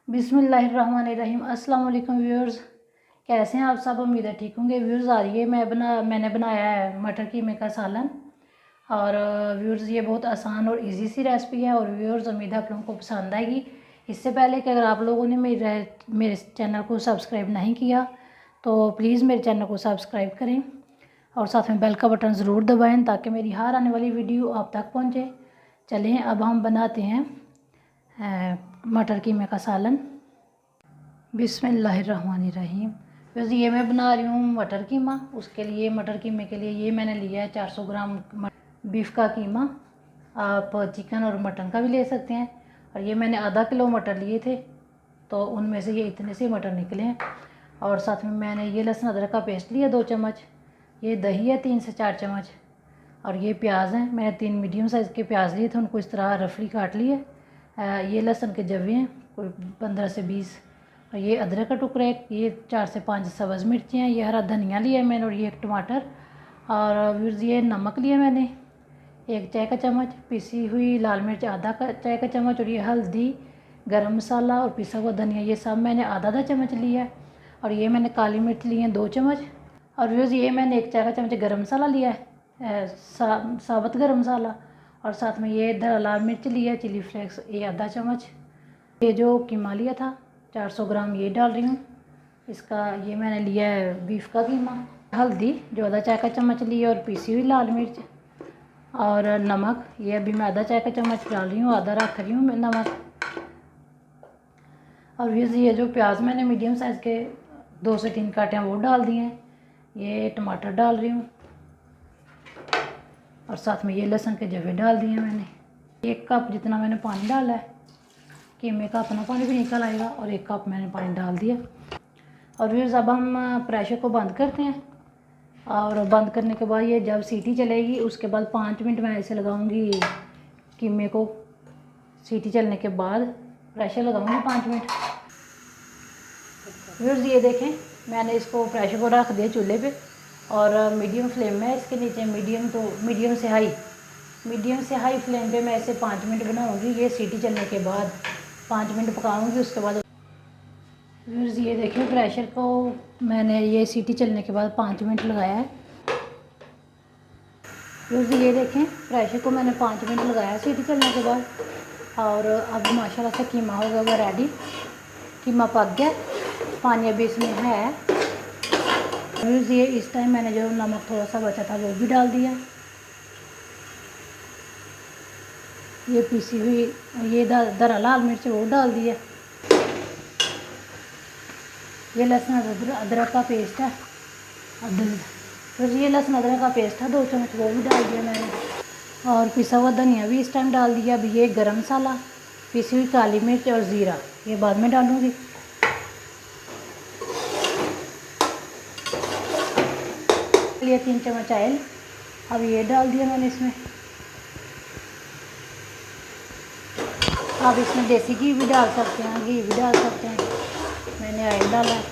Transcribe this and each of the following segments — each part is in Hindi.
बिस्मिल्लाहिर्रहमानिर्रहीम। अस्सलाम वालेकुम व्यूअर्स, कैसे हैं आप सब? उम्मीद है ठीक होंगे। व्यूअर्स आ रही है मैंने बनाया है मटर कीमे का सालन। और व्यूअर्स ये बहुत आसान और इजी सी रेसिपी है और व्यूअर्स उम्मीद है आप लोगों को पसंद आएगी। इससे पहले कि अगर आप लोगों ने मेरे चैनल को सब्सक्राइब नहीं किया तो प्लीज़ मेरे चैनल को सब्सक्राइब करें और साथ में बेल का बटन ज़रूर दबाएँ ताकि मेरी हर आने वाली वीडियो आप तक पहुँचे। चलें अब हम बनाते हैं मटर कीमे का सालन। बिस्मिल्लाहिर्रहमानिर्रहीम। वैसे ये मैं बना रही हूँ मटर कीमा। उसके लिए मटर कीमे के लिए ये मैंने लिया है 400 ग्राम बीफ का कीमा। आप चिकन और मटन का भी ले सकते हैं। और ये मैंने आधा किलो मटर लिए थे तो उनमें से ये इतने से मटर निकले हैं। और साथ में मैंने ये लहसुन अदरक का पेस्ट लिया 2 चम्मच। ये दही है 3 से 4 चम्मच। और ये प्याज हैं, मैंने 3 मीडियम साइज़ के प्याज लिए थे, उनको इस तरह रफली काट लिए। ये लहसुन के जवे हैं कोई 15 से 20। और ये अदरक का टुकड़ा है। ये 4 से 5 सब्ज़ मिर्ची हैं। ये हरा धनिया लिया है मैंने और ये एक टमाटर। और ये नमक लिया मैंने 1 चाय का चम्मच। पिसी हुई लाल मिर्च आधा चाय का चम्मच। और ये हल्दी, गरम मसाला और पिसा हुआ धनिया ये सब मैंने आधा चम्मच लिया है। और ये मैंने काली मिर्च ली है 2 चम्मच। और ये मैंने 1 चाय का चम्मच गरम मसाला लिया है, साबुत गरम मसाला। और साथ में ये लाल मिर्च लिया है चिली फ्लेक्स ये आधा चम्मच। ये जो कीमा लिया था 400 ग्राम ये डाल रही हूँ इसका। ये मैंने लिया है बीफ का कीमा। हल्दी जो आधा चाय का चम्मच लिया और पीसी हुई लाल मिर्च। और नमक ये अभी मैं आधा चाय का चम्मच डाल रही हूँ, आधा रख रही हूँ मैं नमक। और ये जो प्याज मैंने मीडियम साइज़ के 2 से 3 काटे हैं वो डाल दिए हैं। ये टमाटर डाल रही हूँ और साथ में ये लहसुन के जवे डाल दिए मैंने। 1 कप जितना मैंने पानी डाला है। कीमे का अपना पानी भी निकल आएगा और 1 कप मैंने पानी डाल दिया। और फिर अब हम प्रेशर को बंद करते हैं। और बंद करने के बाद ये जब सीटी चलेगी उसके बाद 5 मिनट मैं ऐसे लगाऊंगी कीमे को। सीटी चलने के बाद प्रेशर लगाऊंगी 5 मिनट। फिर ये देखें मैंने इसको प्रेशर को रख दिया चूल्हे पे और मीडियम फ्लेम में इसके नीचे मीडियम से हाई फ्लेम पे मैं इसे 5 मिनट बनाऊंगी। ये सीटी चलने के बाद 5 मिनट पकाऊंगी। उसके बाद ये देखिए प्रेशर को मैंने ये सीटी चलने के बाद 5 मिनट लगाया है। ये देखें प्रेशर को मैंने 5 मिनट लगाया सीटी चलने के बाद। और अब माशाल्लाह से कीमा हो गया रेडी। कीमा पक गया, पानी अभी इसमें है। ये इस टाइम मैंने जो नमक थोड़ा सा बचा था वो भी डाल दिया। ये पीसी हुई ये दरा लाल मिर्च वो डाल दिया। ये लहसुन अदरक का पेस्ट है। फिर ये लहसुन अदरक का पेस्ट है 2 चम्मच वो भी डाल दिया मैंने। और पिसा हुआ धनिया भी इस टाइम डाल दिया। अभी ये गरम मसाला, पिसी हुई काली मिर्च और ज़ीरा ये बाद में डालूँगी। लिए 3 चम्मच ऑयल अब ये डाल दिया मैंने इसमें। आप इसमें देसी घी भी डाल सकते हैं, घी भी डाल सकते हैं। मैंने ऑयल डाला है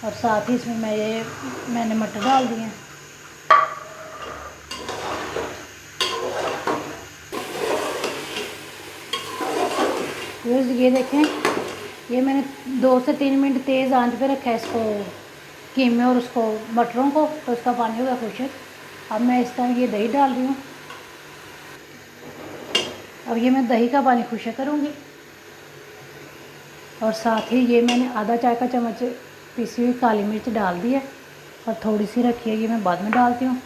और साथ ही इसमें मैंने मटर डाल दिए हैं। ये देखें ये मैंने 2 से 3 मिनट तेज़ आंच पे रखा है इसको कीमे और उसको मटरों को, तो उसका पानी होगा खुशक। अब मैं इस टाइम ये दही डाल रही हूँ। अब ये मैं दही का पानी खुशक करूँगी। और साथ ही ये मैंने आधा चाय का चम्मच पिसी हुई काली मिर्च डाल दी है और थोड़ी सी रखी है ये मैं बाद में डालती हूँ।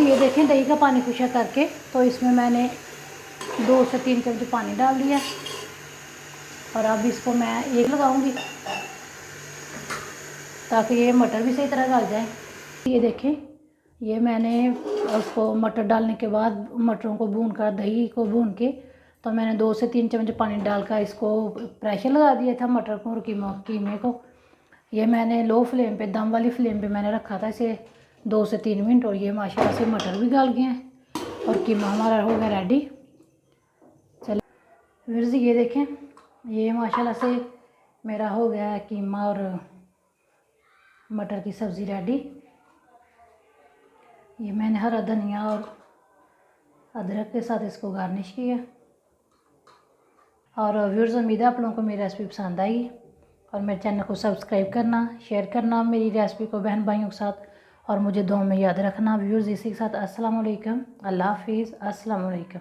ये देखें दही का पानी खुशक करके तो इसमें मैंने 2 से 3 चम्मच पानी डाल दिया। और अब इसको मैं एक लगाऊंगी ताकि ये मटर भी सही तरह गल जाए। ये देखें ये मैंने उसको मटर डालने के बाद मटरों को भून कर दही को भून के तो मैंने 2 से 3 चम्मच पानी डालकर इसको प्रेशर लगा दिया था मटर को और कीमे को। ये मैंने लो फ्लेम पे दम वाली फ्लेम पे मैंने रखा था इसे 2 से 3 मिनट। और ये माशाल्लाह से मटर भी गल गए हैं और कीमा हमारा हो गया रेडी। चलिए फिर ये देखें ये माशाल्लाह से मेरा हो गया कीमा और मटर की सब्ज़ी रेडी। ये मैंने हरा धनिया और अदरक के साथ इसको गार्निश किया। और व्यूअर्स, उम्मीद है आप लोगों को मेरी रेसिपी पसंद आई और मेरे चैनल को सब्सक्राइब करना, शेयर करना मेरी रेसिपी को बहन भाइयों के साथ, और मुझे दुआ में याद रखना। व्यूअर्स, इसी के साथ अस्सलाम वालेकुम, अल्लाह हाफिज़, अस्सलाम वालेकुम।